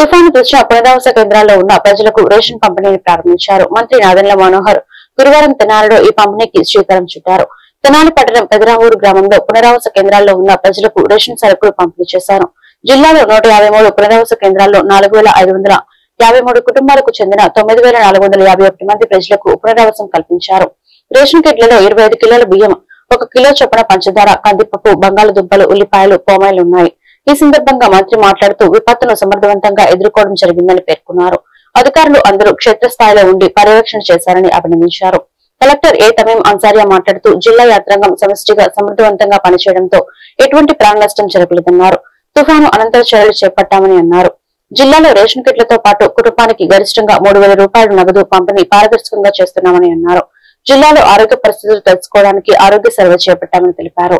తుఫాను దృష్ట్యా పునరావాస కేంద్రాల్లో ఉన్న ప్రజలకు రేషన్ పంపిణీని ప్రారంభించారు. మంత్రి నాదెండ్ల మనోహర్ గురువారం తెనాలిలో ఈ పంపిణీకి శ్రీకారం చుట్టారు. తెనాలి పట్టణం పెదరావూరు గ్రామంలో పునరావాస కేంద్రాల్లో ఉన్న ప్రజలకు రేషన్ సరుకులు పంపిణీ చేశారు. జిల్లాలో 153 పునరావాస కేంద్రాల్లో 4553 కుటుంబాలకు చెందిన 9451 మంది ప్రజలకు పునరావాసం కల్పించారు. రేషన్ కిట్లలో 25 కిలోల బియ్యం, 1 కిలో చొప్పున పంచదార, కందిపప్పు, బంగాళదుంపలు, ఉల్లిపాయలు, పామాయిల్ ఉన్నాయి. ఈ సందర్భంగా మంత్రి మాట్లాడుతూ విపత్తును సమర్థవంతంగా ఎదుర్కోవడం జరిగిందని పేర్కొన్నారు. అధికారులు అందరూ క్షేత్రస్థాయిలో ఉండి పర్యవేక్షణ చేశారని అభినందించారు. కలెక్టర్ ఏ తమీం అన్సారియా మాట్లాడుతూ జిల్లా యంత్రాంగం సమష్టిగా సమర్థవంతంగా పనిచేయడంతో ఎటువంటి ప్రాణ నష్టం జరగలేదన్నారు. తుఫాను అనంతర చర్యలు చేపట్టామని అన్నారు. జిల్లాలో రేషన్ కిట్లతో పాటు కుటుంబానికి గరిష్టంగా 3000 రూపాయలు నగదు పంపిణీ పారదర్శకంగా చేస్తున్నామని అన్నారు. జిల్లాలో ఆరోగ్య పరిస్థితులు తెలుసుకోవడానికి ఆరోగ్య సర్వే చేపట్టామని తెలిపారు.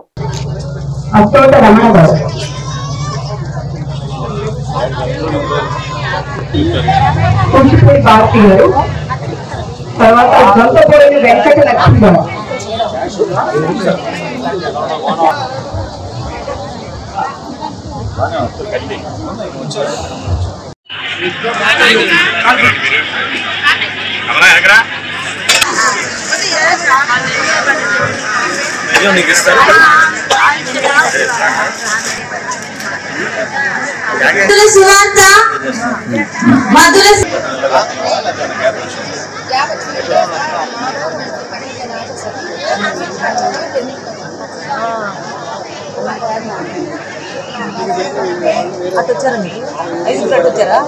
తర్వాత జొంతపూడి వెంకట లక్ష్మీరావు, సువార్త మధుర అటు వచ్చారా మీరు 5 ప్లేట్ వచ్చారా